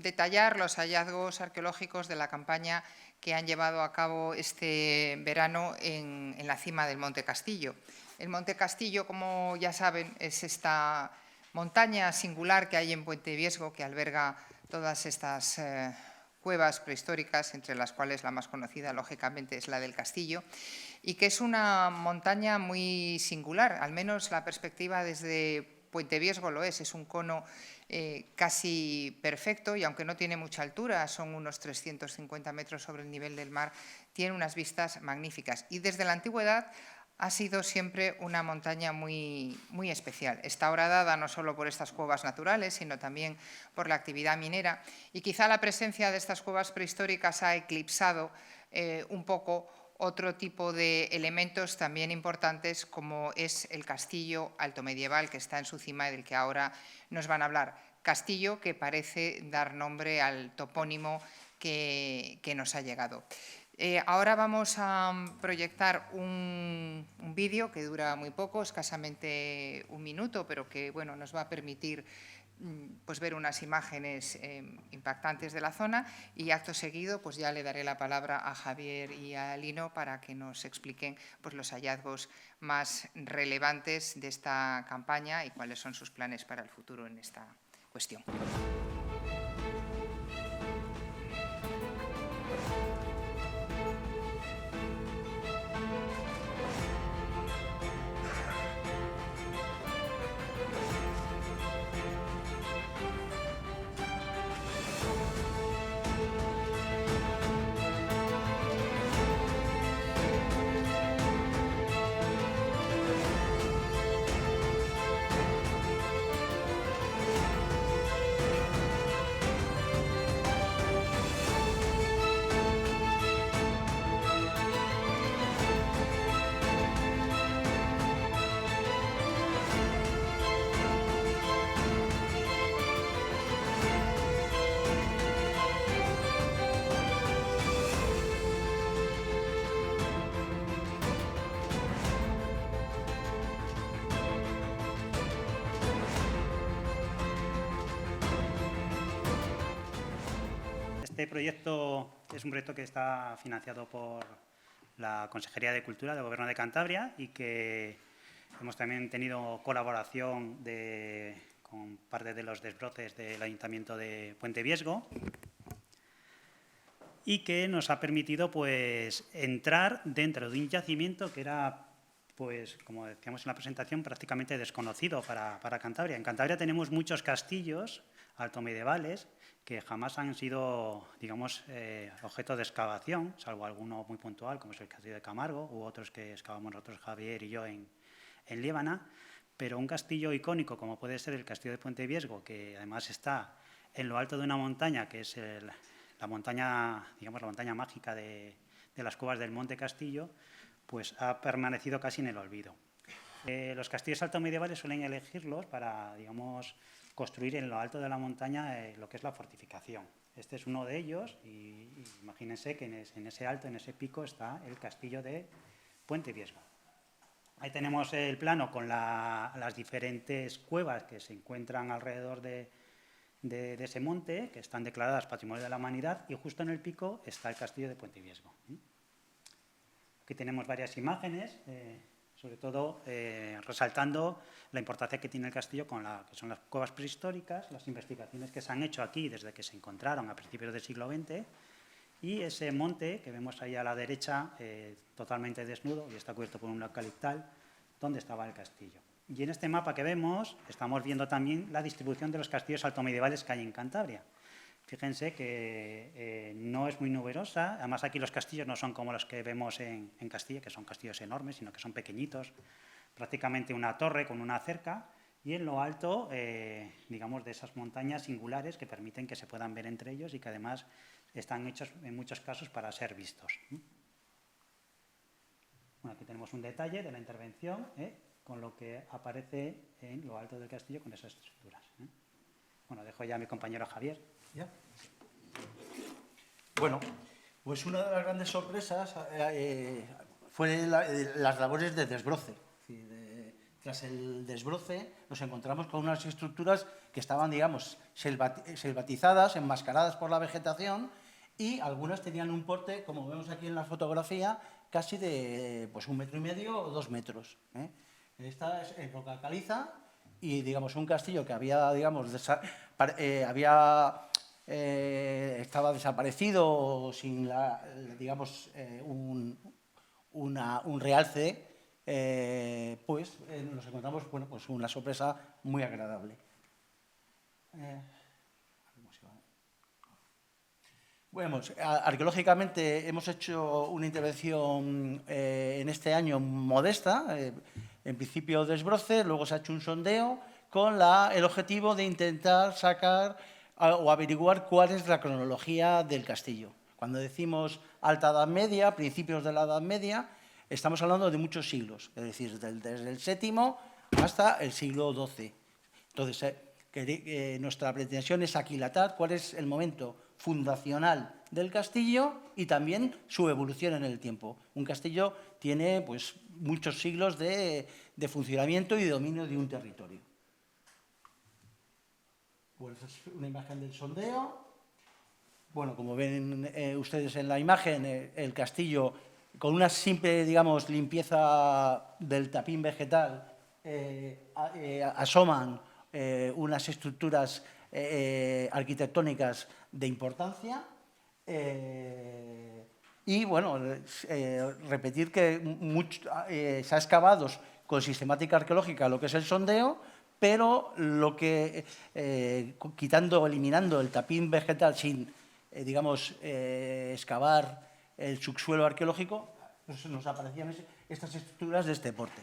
detallar los hallazgos arqueológicos de la campaña que han llevado a cabo este verano en la cima del Monte Castillo. El Monte Castillo, como ya saben, es esta montaña singular que hay en Puente Viesgo, que alberga todas estas cuevas prehistóricas, entre las cuales la más conocida, lógicamente, es la del Castillo, y que es una montaña muy singular, al menos la perspectiva desde Puente Viesgo lo es un cono casi perfecto, y aunque no tiene mucha altura, son unos 350 metros sobre el nivel del mar, tiene unas vistas magníficas. Y desde la antigüedad ha sido siempre una montaña muy especial. Está horadada no solo por estas cuevas naturales, sino también por la actividad minera, y quizá la presencia de estas cuevas prehistóricas ha eclipsado un poco otro tipo de elementos también importantes, como es el castillo altomedieval que está en su cima y del que ahora nos van a hablar. Castillo que parece dar nombre al topónimo que nos ha llegado. Ahora vamos a proyectar un vídeo que dura muy poco, escasamente un minuto, pero que bueno, nos va a permitir pues ver unas imágenes impactantes de la zona, y acto seguido pues ya le daré la palabra a Javier y a Lino para que nos expliquen pues los hallazgos más relevantes de esta campaña y cuáles son sus planes para el futuro en esta cuestión. Este proyecto es un proyecto que está financiado por la Consejería de Cultura del Gobierno de Cantabria y que hemos también tenido colaboración con parte de los desbroces del Ayuntamiento de Puente Viesgo y que nos ha permitido pues, entrar dentro de un yacimiento que era, pues, como decíamos en la presentación, prácticamente desconocido para Cantabria. En Cantabria tenemos muchos castillos altomedievales que jamás han sido, digamos, objeto de excavación, salvo alguno muy puntual, como es el Castillo de Camargo, u otros que excavamos nosotros, Javier y yo, en Líbana. Pero un castillo icónico, como puede ser el Castillo de Puente Viesgo, que además está en lo alto de una montaña, que es la montaña, digamos, la montaña mágica de las cuevas del Monte Castillo, pues ha permanecido casi en el olvido. Los castillos altomedievales suelen elegirlos para, digamos, construir en lo alto de la montaña lo que es la fortificación. Este es uno de ellos y imagínense que en ese alto, en ese pico, está el castillo de Puente Viesgo. Ahí tenemos el plano con las diferentes cuevas que se encuentran alrededor de ese monte, que están declaradas Patrimonio de la Humanidad, y justo en el pico está el castillo de Puente Viesgo. Aquí tenemos varias imágenes, sobre todo resaltando la importancia que tiene el castillo con que son las cuevas prehistóricas, las investigaciones que se han hecho aquí desde que se encontraron a principios del siglo XX, y ese monte que vemos ahí a la derecha, totalmente desnudo y está cubierto por un eucaliptal, donde estaba el castillo. Y en este mapa que vemos estamos viendo también la distribución de los castillos altomedievales que hay en Cantabria. Fíjense que no es muy numerosa, además aquí los castillos no son como los que vemos en Castilla, que son castillos enormes, sino que son pequeñitos, prácticamente una torre con una cerca, y en lo alto, digamos, de esas montañas singulares que permiten que se puedan ver entre ellos y que además están hechos en muchos casos para ser vistos. Bueno, aquí tenemos un detalle de la intervención, con lo que aparece en lo alto del castillo con esas estructuras. Bueno, dejo ya a mi compañero Javier. ¿Ya? Bueno, pues una de las grandes sorpresas fue las labores de desbroce, tras el desbroce, nos encontramos con unas estructuras que estaban, digamos, selvatizadas, enmascaradas por la vegetación, y algunas tenían un porte, como vemos aquí en la fotografía, casi de pues, 1,5 metros o 2 metros. Esta es roca caliza y, digamos, un castillo que había, digamos, estaba desaparecido sin, digamos, un realce. Pues nos encontramos, bueno, pues una sorpresa muy agradable. Bueno, arqueológicamente hemos hecho una intervención en este año modesta, en principio desbroce, luego se ha hecho un sondeo con el objetivo de intentar sacar o averiguar cuál es la cronología del castillo. Cuando decimos Alta Edad Media, principios de la Edad Media, estamos hablando de muchos siglos, es decir, desde el VII hasta el siglo XII. Entonces, nuestra pretensión es aquilatar cuál es el momento fundacional del castillo y también su evolución en el tiempo. Un castillo tiene pues, muchos siglos de funcionamiento y de dominio de un territorio. Pues es una imagen del sondeo. Bueno, como ven ustedes en la imagen, el castillo con una simple, digamos, limpieza del tapín vegetal, asoman unas estructuras arquitectónicas de importancia. Y, bueno, repetir que se ha excavado con sistemática arqueológica lo que es el sondeo, pero eliminando el tapín vegetal sin, digamos, excavar el subsuelo arqueológico, pues nos aparecían estas estructuras de este porte.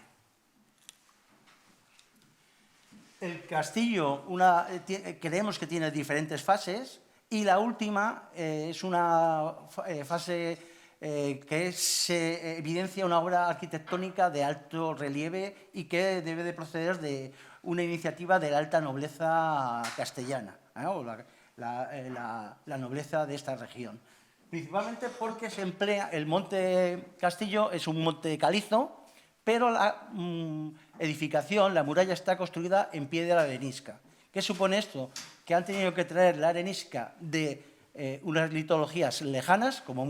El castillo creemos que tiene diferentes fases y la última es una fase que se evidencia una obra arquitectónica de alto relieve y que debe de proceder de una iniciativa de la alta nobleza castellana, o la nobleza de esta región. Principalmente porque se emplea, el monte Castillo es un monte calizo, pero la edificación, la muralla, está construida en piedra arenisca. ¿Qué supone esto? Que han tenido que traer la arenisca de unas litologías lejanas, como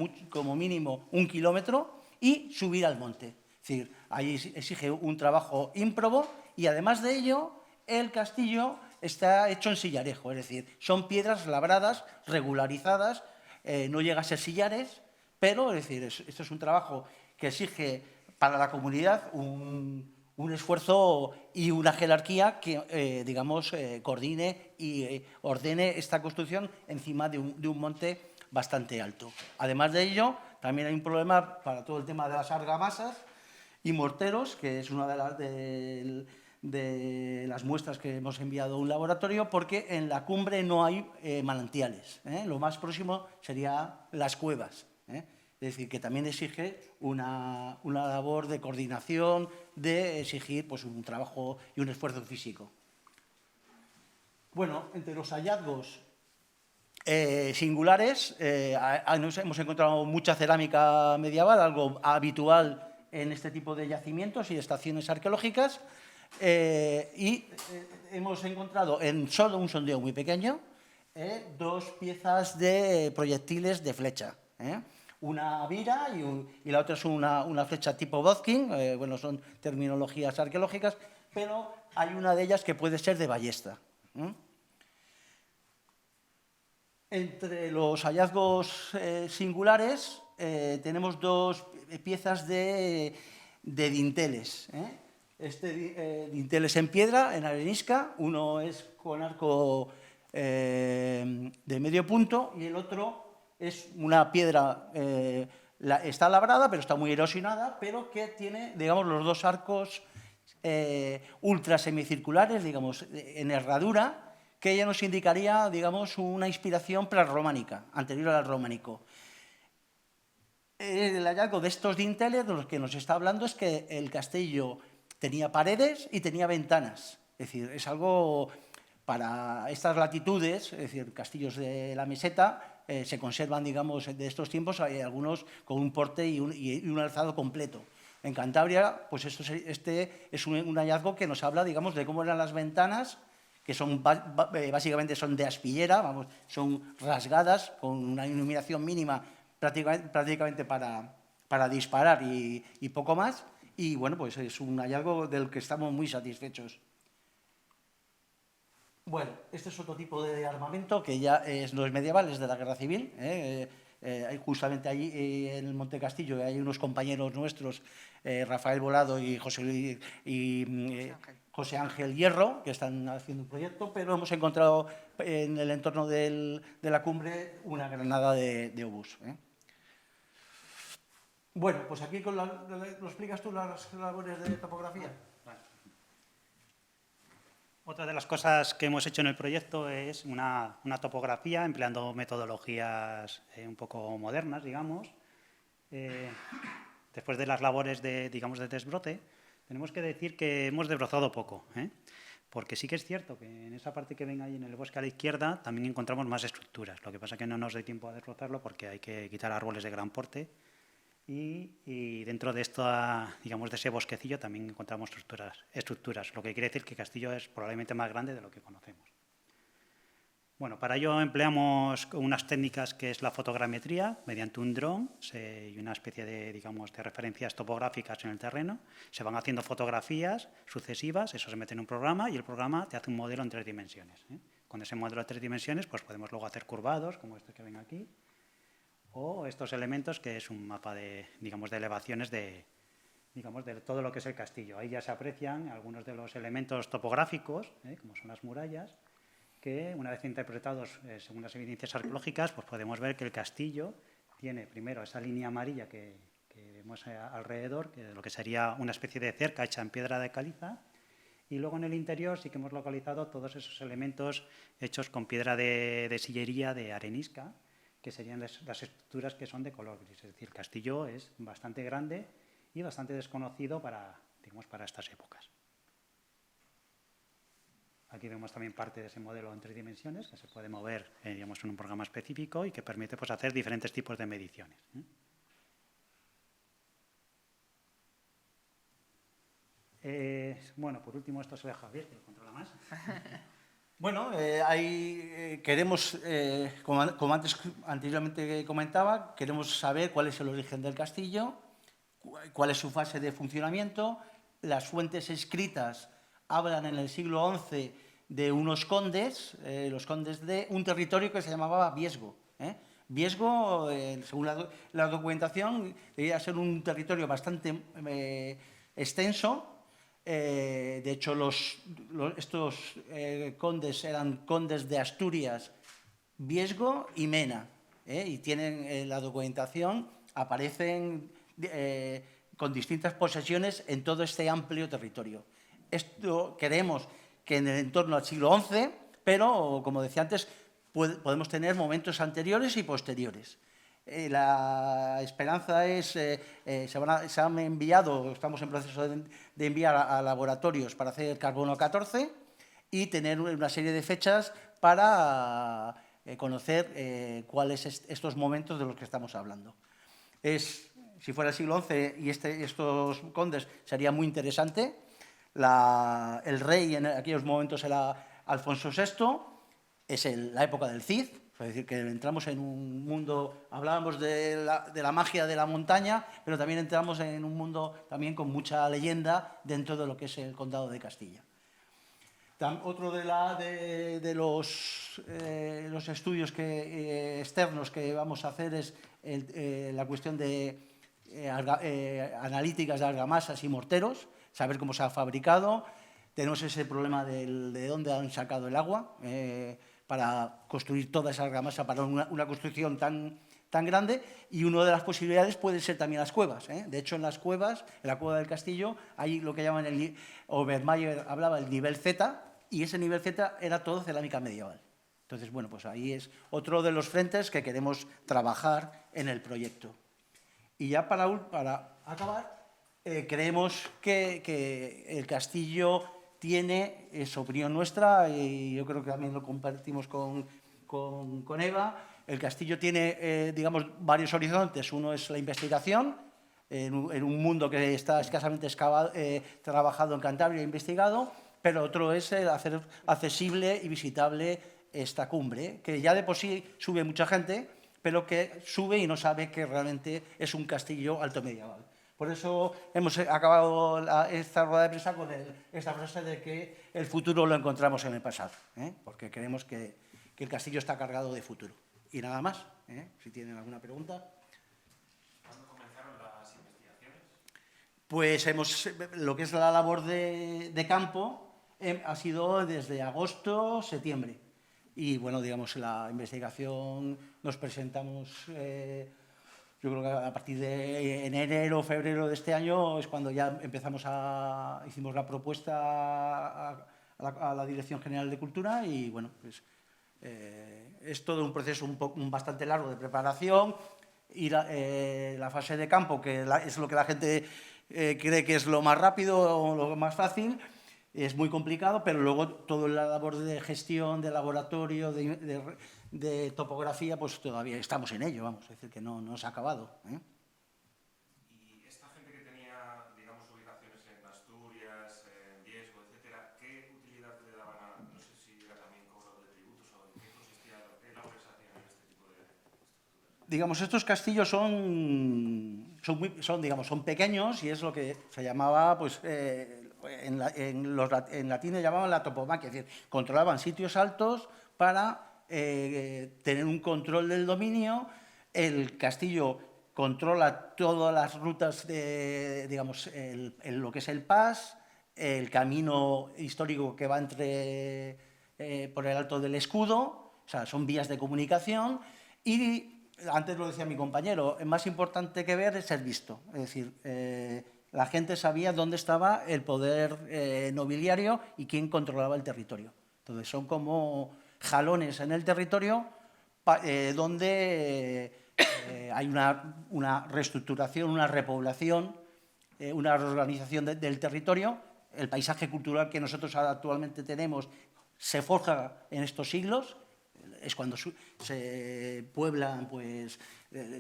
mínimo 1 kilómetro, y subir al monte. Es decir, ahí exige un trabajo ímprobo y, además de ello, el castillo está hecho en sillarejo, es decir, son piedras labradas, regularizadas, no llega a ser sillares, pero, es decir, esto es un trabajo que exige para la comunidad un esfuerzo y una jerarquía que, digamos, coordine y ordene esta construcción encima de un monte bastante alto. Además de ello, también hay un problema para todo el tema de las argamasas y morteros, que es una de las muestras que hemos enviado a un laboratorio, porque en la cumbre no hay manantiales. Lo más próximo serían las cuevas. Es decir, que también exige una labor de coordinación, de exigir pues, un trabajo y un esfuerzo físico. Bueno, entre los hallazgos singulares hemos encontrado mucha cerámica medieval, algo habitual en este tipo de yacimientos y estaciones arqueológicas, y hemos encontrado en solo un sondeo muy pequeño 2 piezas de proyectiles de flecha. Una vira y la otra es una flecha tipo Bodkin, bueno, son terminologías arqueológicas, pero hay una de ellas que puede ser de ballesta. Entre los hallazgos singulares tenemos 2 piezas de dinteles. Dinteles en piedra, en arenisca, uno es con arco de medio punto y el otro es una piedra, está labrada, pero está muy erosionada, pero que tiene, digamos, los 2 arcos ultrasemicirculares, digamos, en herradura, que ya nos indicaría, digamos, una inspiración prerrománica, anterior al románico. El hallazgo de estos dinteles, de los que nos está hablando, es que el castillo tenía paredes y tenía ventanas. Es decir, es algo para estas latitudes, es decir, castillos de la meseta, se conservan, digamos, de estos tiempos, hay algunos con un porte y un alzado completo. En Cantabria, pues este es un hallazgo que nos habla, digamos, de cómo eran las ventanas, que son básicamente son de aspillera, vamos, son rasgadas con una iluminación mínima prácticamente para disparar y poco más. Y bueno, pues es un hallazgo del que estamos muy satisfechos. Bueno, este es otro tipo de armamento que ya no es medieval, es de la Guerra Civil. Justamente allí en el Monte Castillo hay unos compañeros nuestros, Rafael Volado y José Ángel Hierro, que están haciendo un proyecto, pero hemos encontrado en el entorno de la cumbre una granada de obús. Bueno, pues aquí ¿lo explicas tú las labores de topografía? Otra de las cosas que hemos hecho en el proyecto es una topografía empleando metodologías un poco modernas, digamos. Después de las labores de desbroce, tenemos que decir que hemos desbrozado poco, porque sí que es cierto que en esa parte que ven ahí en el bosque a la izquierda también encontramos más estructuras. Lo que pasa es que no nos da tiempo a desbrozarlo porque hay que quitar árboles de gran porte. Y dentro de esto, digamos, de ese bosquecillo también encontramos estructuras, lo que quiere decir que Castillo es probablemente más grande de lo que conocemos. Bueno, para ello empleamos unas técnicas que es la fotogrametría, mediante un dron y una especie de, digamos, de referencias topográficas en el terreno. Se van haciendo fotografías sucesivas, eso se mete en un programa y el programa te hace un modelo en 3 dimensiones. Con ese modelo de 3 dimensiones pues podemos luego hacer curvados, como este que ven aquí, o estos elementos que es un mapa de elevaciones de todo lo que es el castillo. Ahí ya se aprecian algunos de los elementos topográficos, como son las murallas, que una vez interpretados según las evidencias arqueológicas, pues podemos ver que el castillo tiene primero esa línea amarilla que vemos alrededor, que lo que sería una especie de cerca hecha en piedra de caliza, y luego en el interior sí que hemos localizado todos esos elementos hechos con piedra de sillería de arenisca, que serían las estructuras que son de color gris. Es decir, el castillo es bastante grande y bastante desconocido para estas épocas. Aquí vemos también parte de ese modelo en 3 dimensiones que se puede mover en un programa específico y que permite pues, hacer diferentes tipos de mediciones. Bueno, por último, esto se deja Javier, que lo controla más. Bueno, queremos, como anteriormente comentaba, queremos saber cuál es el origen del castillo, cuál es su fase de funcionamiento. Las fuentes escritas hablan en el siglo XI de unos condes, los condes de un territorio que se llamaba Viesgo. Viesgo, según la documentación, debía ser un territorio bastante extenso. De hecho, estos condes eran condes de Asturias, Viesgo y Mena, y tienen la documentación, aparecen con distintas posesiones en todo este amplio territorio. Esto creemos que en el entorno al siglo XI, pero, como decía antes, podemos tener momentos anteriores y posteriores. La esperanza es, se han enviado, estamos en proceso de enviar a laboratorios para hacer carbono 14 y tener una serie de fechas para conocer cuáles son estos momentos de los que estamos hablando. Si fuera el siglo XI y estos condes sería muy interesante. El rey en aquellos momentos era Alfonso VI, es la época del Cid. Es decir, que entramos en un mundo, hablábamos de la magia de la montaña, pero también entramos en un mundo también con mucha leyenda dentro de lo que es el Condado de Castilla. Otro de los estudios externos que vamos a hacer es la cuestión de analíticas de argamasas y morteros, saber cómo se ha fabricado. Tenemos ese problema de dónde han sacado el agua, para construir toda esa argamasa para una construcción tan grande, y una de las posibilidades puede ser también las cuevas. De hecho, en las cuevas, en la cueva del castillo, hay lo que llaman Obermayer hablaba del nivel Z, y ese nivel Z era todo cerámica medieval. Entonces, bueno, pues ahí es otro de los frentes que queremos trabajar en el proyecto. Y ya para acabar, creemos que el castillo tiene, es opinión nuestra, y yo creo que también lo compartimos con Eva, el castillo tiene, digamos, varios horizontes. Uno es la investigación, en un mundo que está escasamente trabajado en Cantabria e investigado, pero otro es el hacer accesible y visitable esta cumbre, que ya de por sí sube mucha gente, pero que sube y no sabe que realmente es un castillo alto medieval. Por eso hemos acabado esta rueda de prensa con esta frase de que el futuro lo encontramos en el pasado, porque creemos que el castillo está cargado de futuro. Y nada más, si tienen alguna pregunta. ¿Cuándo comenzaron las investigaciones? Pues lo que es la labor de campo ha sido desde agosto, septiembre. Y bueno, digamos, la investigación nos presentamos, yo creo que a partir de enero o febrero de este año es cuando ya hicimos la propuesta a la Dirección General de Cultura y bueno, pues es todo un proceso bastante largo de preparación y la fase de campo, que es lo que la gente cree que es lo más rápido o lo más fácil, es muy complicado, pero luego toda la labor de gestión, de laboratorio, de topografía, pues todavía estamos en ello, vamos, es decir, que no se ha acabado. Y esta gente que tenía, digamos, ubicaciones en Asturias, en Viesgo, etcétera, ¿qué utilidad le daban a, no sé si era también cobro de tributos o en qué consistía la organización en este tipo de estructuras? Digamos, estos castillos son pequeños y es lo que se llamaba, pues, en latín le llamaban la topomaquia, es decir, controlaban sitios altos para tener un control del dominio. El castillo controla todas las rutas digamos, lo que es el pas, el camino histórico que va por el Alto del Escudo, o sea, son vías de comunicación y antes lo decía mi compañero, más importante que ver es ser visto. Es decir, la gente sabía dónde estaba el poder nobiliario y quién controlaba el territorio. Entonces, son como jalones en el territorio donde hay una reestructuración, una repoblación, una reorganización del territorio. El paisaje cultural que nosotros actualmente tenemos se forja en estos siglos. Es cuando se pueblan pues,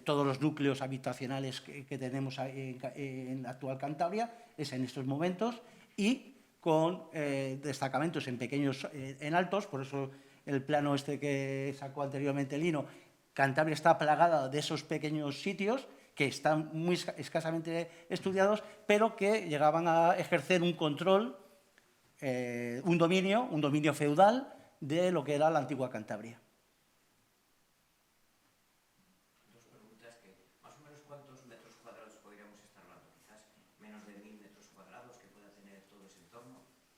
todos los núcleos habitacionales que tenemos en la actual Cantabria, es en estos momentos, y con destacamentos en altos, por eso el plano este que sacó anteriormente Lino, Cantabria está plagada de esos pequeños sitios que están muy escasamente estudiados, pero que llegaban a ejercer un control, un dominio feudal de lo que era la antigua Cantabria.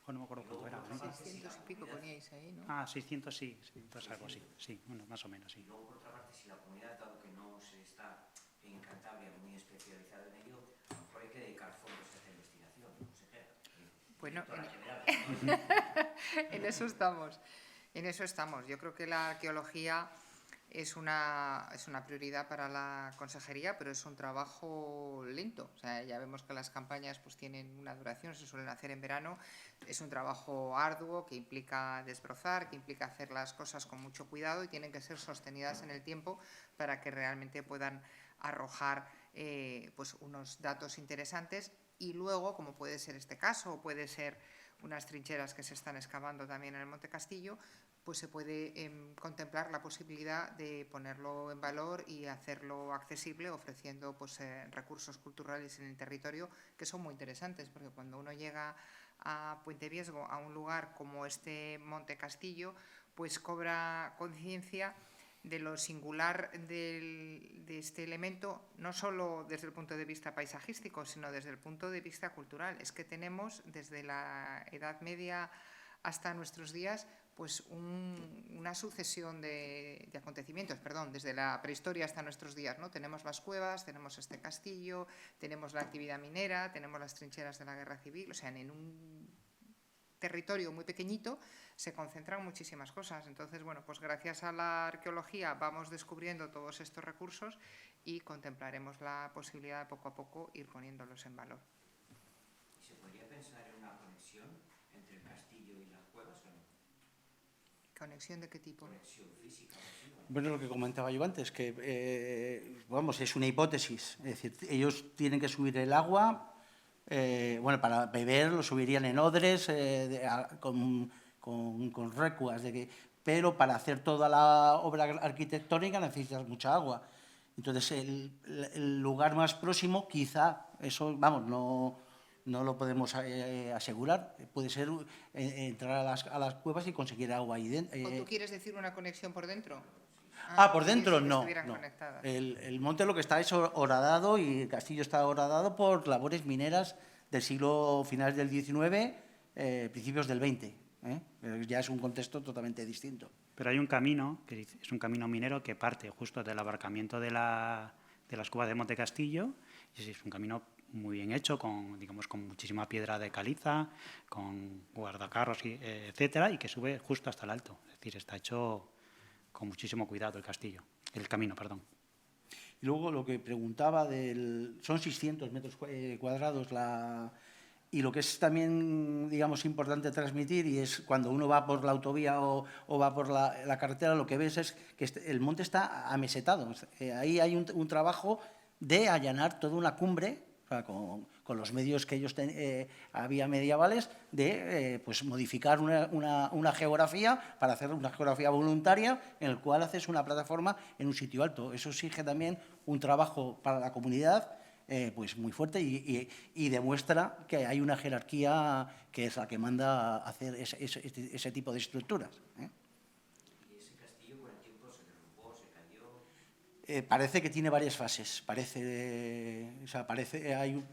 No me acuerdo cuánto era. 600 y pico poníais ahí, ¿no? 600 sí, 600 algo así. Sí, bueno, más o menos, sí. Y luego, por otra parte, si la comunidad, dado que no se está en Cantabria muy especializada en ello, a lo mejor hay que dedicar fondos a esta investigación, consejera. Bueno, en eso estamos. En eso estamos. Yo creo que la arqueología es una prioridad para la consejería, pero es un trabajo lento. O sea, ya vemos que las campañas pues, tienen una duración, se suelen hacer en verano. Es un trabajo arduo que implica desbrozar, que implica hacer las cosas con mucho cuidado y tienen que ser sostenidas en el tiempo para que realmente puedan arrojar pues, unos datos interesantes. Y luego, como puede ser este caso, o puede ser unas trincheras que se están excavando también en el Monte Castillo, pues se puede contemplar la posibilidad de ponerlo en valor y hacerlo accesible ofreciendo pues, recursos culturales en el territorio que son muy interesantes, porque cuando uno llega a Puente Viesgo, a un lugar como este Monte Castillo, pues cobra conciencia de lo singular de este elemento, no solo desde el punto de vista paisajístico, sino desde el punto de vista cultural. Es que tenemos desde la Edad Media hasta nuestros días pues una sucesión de acontecimientos, desde la prehistoria hasta nuestros días, ¿no? Tenemos las cuevas, tenemos este castillo, tenemos la actividad minera, tenemos las trincheras de la Guerra Civil, o sea, en un territorio muy pequeñito se concentran muchísimas cosas. Entonces, bueno, pues gracias a la arqueología vamos descubriendo todos estos recursos y contemplaremos la posibilidad de poco a poco ir poniéndolos en valor. ¿Se podría pensar en una conexión entre el castillo y las cuevas o no? ¿Conexión de qué tipo? Bueno, lo que comentaba yo antes, que vamos, es una hipótesis. Es decir, ellos tienen que subir el agua, bueno, para beber lo subirían en odres con recuas, pero para hacer toda la obra arquitectónica necesitas mucha agua. Entonces, el lugar más próximo, quizá, eso, vamos, no lo podemos asegurar. Puede ser entrar a las cuevas y conseguir agua ahí dentro. ¿O tú quieres decir una conexión por dentro? Por dentro que no. estuvieran No. conectadas. El monte lo que está es horadado y el castillo está horadado por labores mineras del siglo finales del XIX, principios del XX. Pero ya es un contexto totalmente distinto. Pero hay un camino, que es un camino minero que parte justo del abarcamiento de las cuevas de Monte Castillo, y es un camino muy bien hecho, digamos, con muchísima piedra de caliza, con guardacarros, etcétera, y que sube justo hasta el alto. Es decir, está hecho con muchísimo cuidado el camino, perdón. Y luego lo que preguntaba son 600 metros cuadrados y lo que es también, digamos, importante transmitir, y es cuando uno va por la autovía o va por la carretera, lo que ves es que el monte está amesetado. Ahí hay un trabajo de allanar toda una cumbre, o sea, con los medios que ellos había medievales, de pues modificar una geografía para hacer una geografía voluntaria en el cual haces una plataforma en un sitio alto. Eso exige también un trabajo para la comunidad pues muy fuerte y demuestra que hay una jerarquía que es la que manda a hacer ese tipo de estructuras. ¿Y ese castillo con el tiempo se derrumbó, se cayó? Parece que tiene varias fases.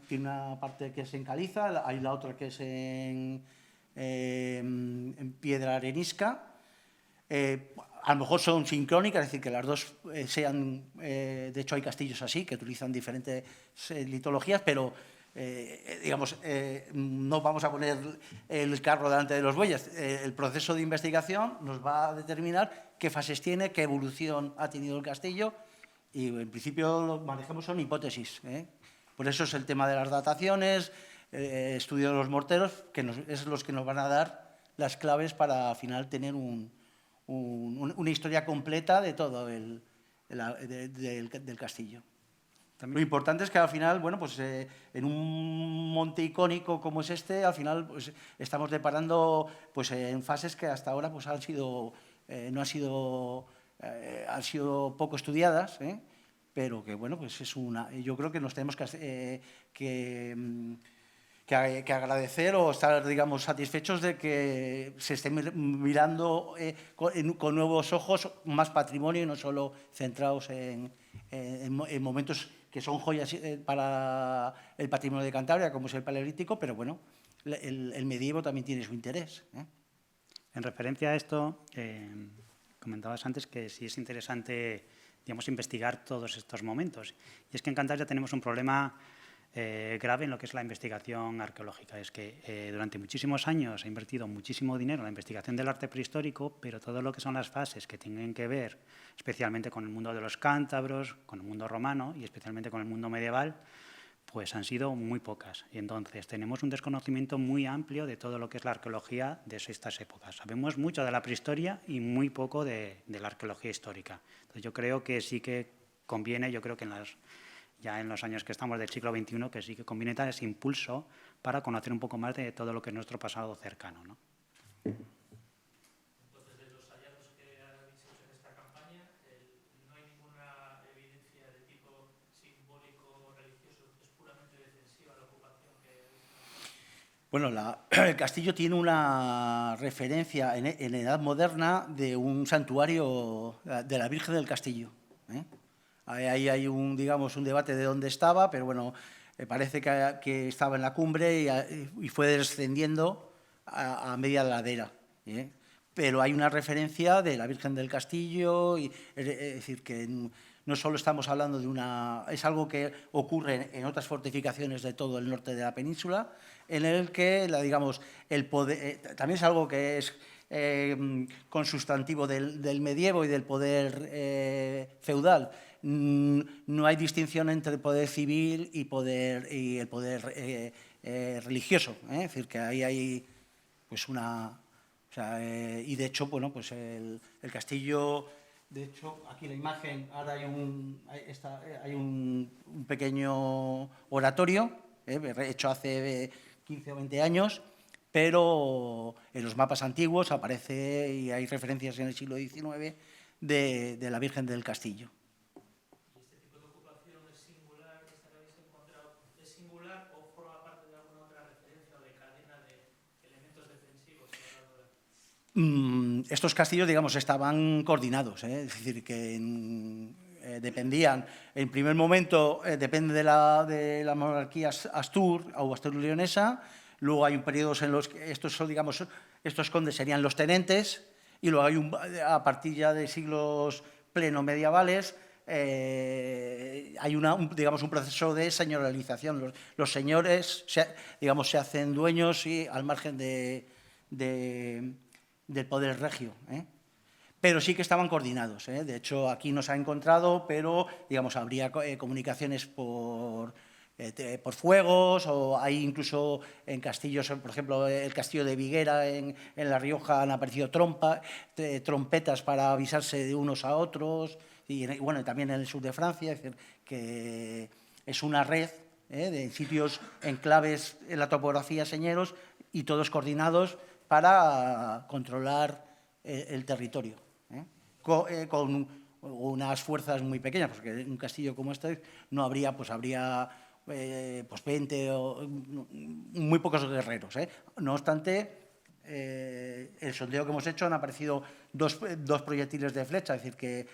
Tiene una parte que es en caliza, hay la otra que es en piedra arenisca. A lo mejor son sincrónicas, es decir, que las dos sean... de hecho, hay castillos así, que utilizan diferentes litologías, pero, digamos, no vamos a poner el carro delante de los bueyes. El proceso de investigación nos va a determinar qué fases tiene, qué evolución ha tenido el castillo, y en principio lo que manejamos son hipótesis. Por eso es el tema de las dataciones, estudio de los morteros, que es los que nos van a dar las claves para al final tener una historia completa de todo del castillo. Lo importante es que al final, bueno, pues en un monte icónico como es este, al final pues, estamos deparando pues, en fases que hasta ahora pues, han sido poco estudiadas, pero que bueno, pues yo creo que nos tenemos que agradecer o estar, digamos, satisfechos de que se esté mirando con nuevos ojos más patrimonio y no solo centrados en momentos que son joyas para el patrimonio de Cantabria, como es el Paleolítico, pero bueno, el medievo también tiene su interés. En referencia a esto, comentabas antes que sí es interesante, digamos, investigar todos estos momentos. Y es que en Cantabria tenemos un problema grave en lo que es la investigación arqueológica. Es que durante muchísimos años se ha invertido muchísimo dinero en la investigación del arte prehistórico, pero todo lo que son las fases que tienen que ver especialmente con el mundo de los cántabros, con el mundo romano y especialmente con el mundo medieval, pues han sido muy pocas. Y entonces tenemos un desconocimiento muy amplio de todo lo que es la arqueología de estas épocas. Sabemos mucho de la prehistoria y muy poco de la arqueología histórica. Entonces yo creo que sí que conviene, yo creo que ya en los años que estamos del siglo XXI, que sí que conviene dar ese impulso para conocer un poco más de todo lo que es nuestro pasado cercano, ¿no? Entonces, de los hallazgos que habéis hecho en esta campaña, no hay ninguna evidencia de tipo simbólico o religioso, es puramente defensiva la ocupación que habéis hecho. Bueno, el castillo tiene una referencia en edad moderna de un santuario de la Virgen del Castillo. Ahí hay un debate de dónde estaba, pero bueno, parece que estaba en la cumbre y fue descendiendo a media ladera. Pero hay una referencia de la Virgen del Castillo, es decir, que no solo estamos hablando es algo que ocurre en otras fortificaciones de todo el norte de la península, en el que, el poder, también es algo que es consustantivo del medievo y del poder feudal. No hay distinción entre el poder civil y el poder religioso. Es decir, que ahí hay pues una O sea, y de hecho, bueno, pues el castillo, de hecho, aquí la imagen, ahora hay un pequeño oratorio, hecho hace 15 o 20 años, pero en los mapas antiguos aparece y hay referencias en el siglo XIX de la Virgen del Castillo. ¿Y este tipo de ocupación es singular, esta que habéis encontrado, es singular o forma parte de alguna otra referencia o de cadena de elementos defensivos? Estos castillos, digamos, estaban coordinados, es decir, que dependían, en primer momento, depende de la monarquía Astur o Astur-Leonesa, luego hay periodos en los que estos son, digamos, estos condes serían los tenentes, y luego hay a partir ya de siglos pleno medievales, hay digamos, un proceso de señorialización. Los señores, digamos, se hacen dueños y al margen del poder regio, pero sí que estaban coordinados. De hecho, aquí no se ha encontrado, pero digamos, habría comunicaciones por fuegos, o hay incluso en castillos, por ejemplo, el castillo de Viguera en La Rioja han aparecido trompetas para avisarse de unos a otros, y bueno, también en el sur de Francia, es decir, que es una red de sitios enclaves en la topografía señeros y todos coordinados para controlar el territorio, con unas fuerzas muy pequeñas, porque en un castillo como este no habría, pues habría 20 o muy pocos guerreros. No obstante, el sondeo que hemos hecho han aparecido dos proyectiles de flecha, es decir, que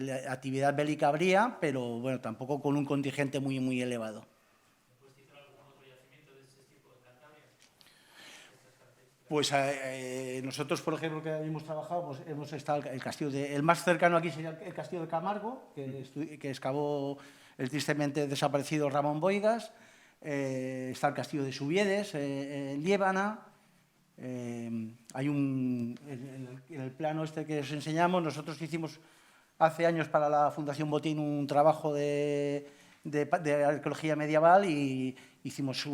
la actividad bélica habría, pero bueno, tampoco con un contingente muy, muy elevado. ¿Puedes citar algún otro yacimiento de este tipo en Cantabria? Pues nosotros, por ejemplo, que hemos trabajado, pues hemos estado el castillo el más cercano aquí sería el castillo de Camargo, que excavó el tristemente desaparecido Ramón Boigas. Está el castillo de Subiedes, en Liébana. Hay en el plano este que os enseñamos, nosotros hicimos hace años para la Fundación Botín un trabajo de arqueología medieval y hicimos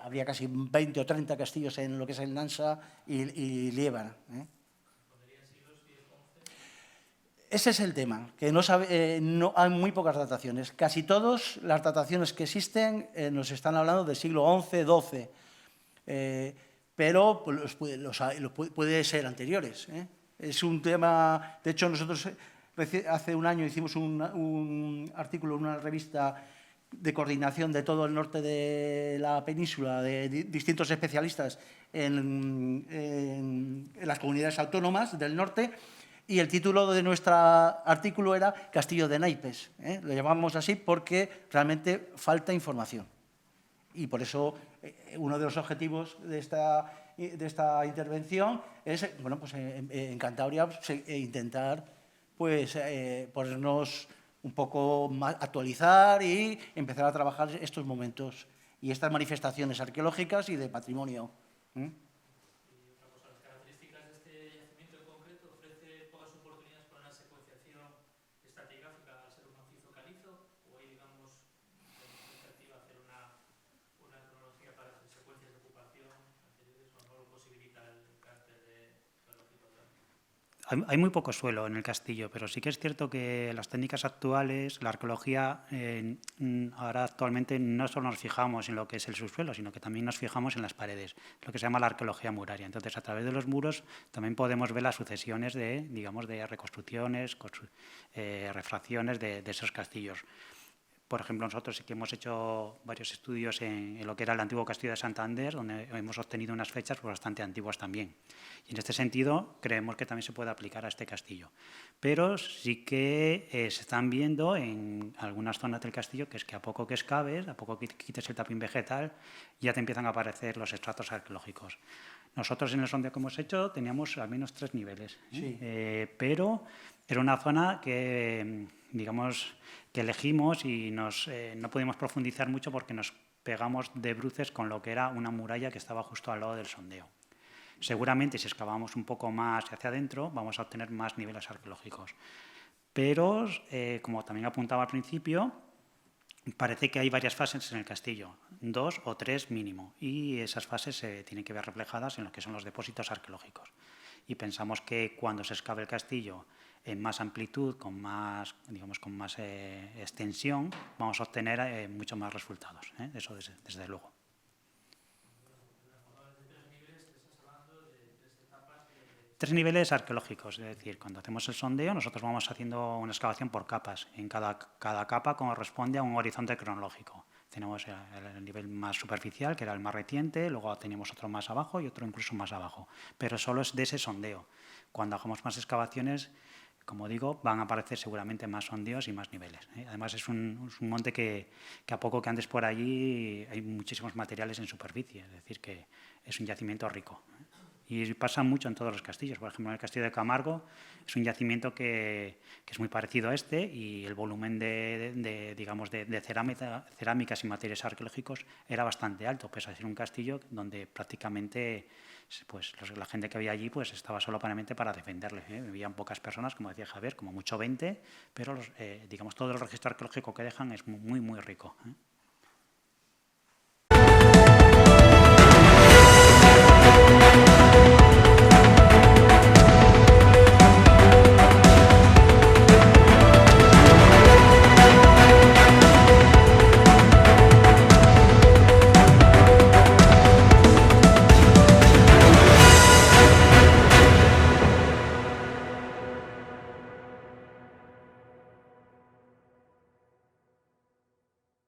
habría casi 20 o 30 castillos en lo que es el Nansa y Liébana. Ese es el tema, que no hay muy pocas dataciones. Casi todas las dataciones que existen nos están hablando del siglo XI, XII, pero puede ser anteriores. Es un tema, de hecho nosotros hace un año hicimos un artículo en una revista de coordinación de todo el norte de la península, de distintos especialistas en las comunidades autónomas del norte, y el título de nuestro artículo era Castillo de Naipes. Lo llamamos así porque realmente falta información. Y por eso uno de los objetivos de esta intervención es, bueno, pues en Cantabria intentar pues, ponernos un poco más, actualizar y empezar a trabajar estos momentos y estas manifestaciones arqueológicas y de patrimonio. Y otra cosa, las características de este yacimiento en concreto ofrece pocas oportunidades para una secuenciación estratigráfica al ser un macizo calizo, o hay, digamos, iniciativa hacer una cronología para hacer secuencias de ocupación anteriores, o no lo posibilita el carácter geológico también. Hay muy poco suelo en el castillo, pero sí que es cierto que las técnicas actuales, la arqueología, ahora actualmente no solo nos fijamos en lo que es el subsuelo, sino que también nos fijamos en las paredes, lo que se llama la arqueología muraria. Entonces, a través de los muros también podemos ver las sucesiones de, digamos, de reconstrucciones, refracciones de esos castillos. Por ejemplo, nosotros sí que hemos hecho varios estudios en lo que era el antiguo castillo de Santander, donde hemos obtenido unas fechas bastante antiguas también. Y en este sentido, creemos que también se puede aplicar a este castillo. Pero sí que se están viendo en algunas zonas del castillo que es que a poco que excaves, a poco que quites el tapín vegetal, ya te empiezan a aparecer los estratos arqueológicos. Nosotros en el sondeo que hemos hecho teníamos al menos 3 niveles, Sí. pero era una zona que, digamos, que elegimos y no pudimos profundizar mucho porque nos pegamos de bruces con lo que era una muralla que estaba justo al lado del sondeo. Seguramente si excavamos un poco más hacia adentro vamos a obtener más niveles arqueológicos. Pero, como también apuntaba al principio, Parece que hay varias fases en el castillo, 2 o 3 mínimo, y esas fases se tienen que ver reflejadas en lo que son los depósitos arqueológicos. Y pensamos que cuando se excave el castillo en más amplitud, con más, digamos, con más extensión, vamos a obtener muchos más resultados. Eso desde luego. Tres niveles arqueológicos, es decir, cuando hacemos el sondeo nosotros vamos haciendo una excavación por capas. En cada capa corresponde a un horizonte cronológico. Tenemos el nivel más superficial, que era el más reciente, luego tenemos otro más abajo y otro incluso más abajo. Pero solo es de ese sondeo. Cuando hagamos más excavaciones, como digo, van a aparecer seguramente más sondeos y más niveles. Además, es un monte que a poco que andes por allí hay muchísimos materiales en superficie, es decir, que es un yacimiento rico. Y pasa mucho en todos los castillos. Por ejemplo, en el castillo de Camargo es un yacimiento que es muy parecido a este y el volumen de cerámicas y materiales arqueológicos era bastante alto, pese a ser un castillo donde prácticamente pues, la gente que había allí pues, estaba solamente para defenderle. Vivían pocas personas, como decía Javier, como mucho 20, pero digamos, todo el registro arqueológico que dejan es muy, muy rico.